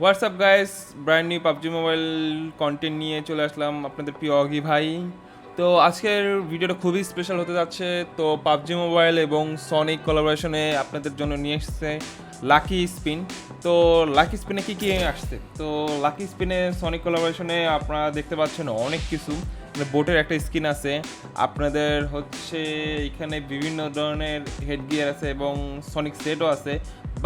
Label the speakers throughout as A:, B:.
A: WhatsApp guys, brand new PUBG mobile content নিয়ে চলে আসলাম আপনাদের প্রিয় অগি ভাই। তো আজকের ভিডিওটা খুবই স্পেশাল হতে যাচ্ছে। তো পাবজি মোবাইল এবং সনিক কোলাবোরেশনে আপনাদের জন্য নিয়ে এসেছে লাকি স্পিন। তো লাকি স্পিনে কী কী আসছে? তো লাকি স্পিনে সনিক কোলাবোরেশনে আপনারা দেখতে পাচ্ছেন অনেক কিছু। মানে বোটের একটা স্কিন আছে, আপনাদের হচ্ছে এখানে বিভিন্ন ধরনের হেড গিয়ার আছে এবং সনিক সেটও আছে।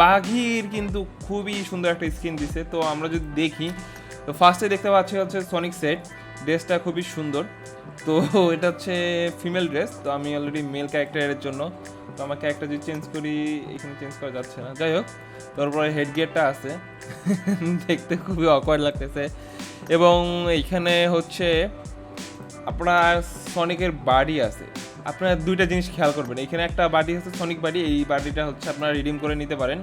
A: বাঘির কিন্তু খুবই সুন্দর একটা স্কিন দিছে। তো আমরা যদি দেখি, তো ফার্স্টে দেখতে পাচ্ছি হচ্ছে সনিক সেট। ড্রেসটা খুবই সুন্দর। তো এটা হচ্ছে ফিমেল ড্রেস। তো আমি অলরেডি মেল ক্যারেক্টারের জন্য, তো আমার ক্যারেক্টার যদি চেঞ্জ করি এখানে চেঞ্জ করা যাচ্ছে না, যাই হোক। তারপরে হেড গিয়ারটা আছে দেখতে খুবই অকওয়ার্ড লাগতেছে। এবং এইখানে হচ্ছে আপনার সনিকের বাড়ি আছে। আপনারা দুইটা জিনিস খেয়াল করবেন, এখানে একটা বাড়ি হচ্ছে সনিক বাড়ি, এই বাড়িটা হচ্ছে আপনারা রিডিম করে নিতে পারেন।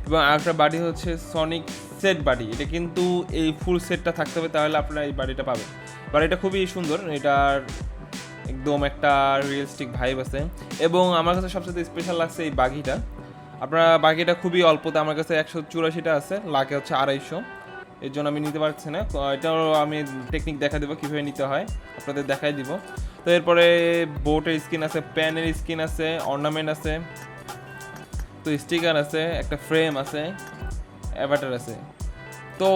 A: এবং আরেকটা বাড়ি হচ্ছে সনিক সেট বাড়ি, এটা কিন্তু এই ফুল সেটটা থাকতে হবে, তাহলে আপনারা এই বাড়িটা পাবেন। বাড়িটা খুবই সুন্দর, এটার একদম একটা রিয়েলিস্টিক ভাইব আছে। এবং আমার কাছে সবচেয়ে স্পেশাল লাগছে এই বাঘিটা। আপনারা বাঘিটা খুবই অল্পতে, আমার কাছে 184টা আছে, লাগে হচ্ছে 250। এর জন্য আমি নিতে পারছি না। এটাও আমি টেকনিক দেখা দেবো কীভাবে নিতে হয়, আপনাদের দেখাই দিব। তো এরপরে বোটের স্কিন আছে, প্যানের স্কিন আছে, অর্নামেন্ট আছে, তো স্টিকার আছে, একটা ফ্রেম আছে, অ্যাভাটার আছে। তো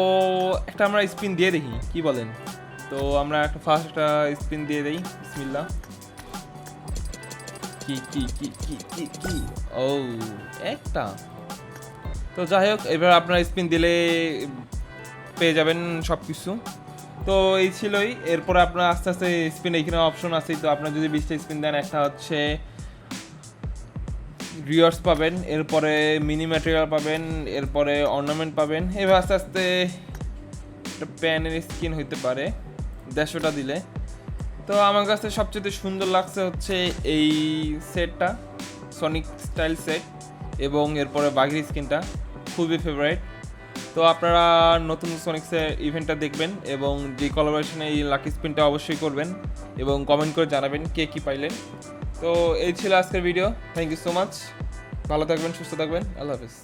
A: একটা আমরা স্পিন দিয়ে দেখি, কি বলেন? তো আমরা ফার্স্ট একটা স্পিন দিয়ে দিই, বিসমিল্লাহ। কি কি কি কি কি কি ও, একটা। তো যাই হোক, এবার আপনার স্পিন দিলে পেয়ে যাবেন সব কিছু। তো এই ছিলই। এরপরে আপনার আস্তে আস্তে স্পিন এখানে অপশন আছে। তো আপনার যদি 20টা স্পিন দেন, একটা হচ্ছে রিওয়ার্ডস পাবেন, এরপরে মিনি ম্যাটেরিয়াল পাবেন, এরপরে অর্নামেন্ট পাবেন। এবার আস্তে আস্তে একটা প্যানের স্কিন হইতে পারে 150টা দিলে। তো আমার কাছে সবচেয়ে সুন্দর লাগছে হচ্ছে এই সেটটা, সনিক স্টাইল সেট, এবং এরপরে বাঘির স্কিনটা খুবই ফেভারিট। তো আপনারা নতুন সনিক্সের ইভেন্টটা দেখবেন এবং যে কোলাবোরেশনে এই লাকি স্পিনটা অবশ্যই করবেন এবং কমেন্ট করে জানাবেন কে কী পাইলেন। তো এই ছিল আজকের video. Thank you so much. ভালো থাকবেন, সুস্থ থাকবেন। আল্লাহ হাফিজ।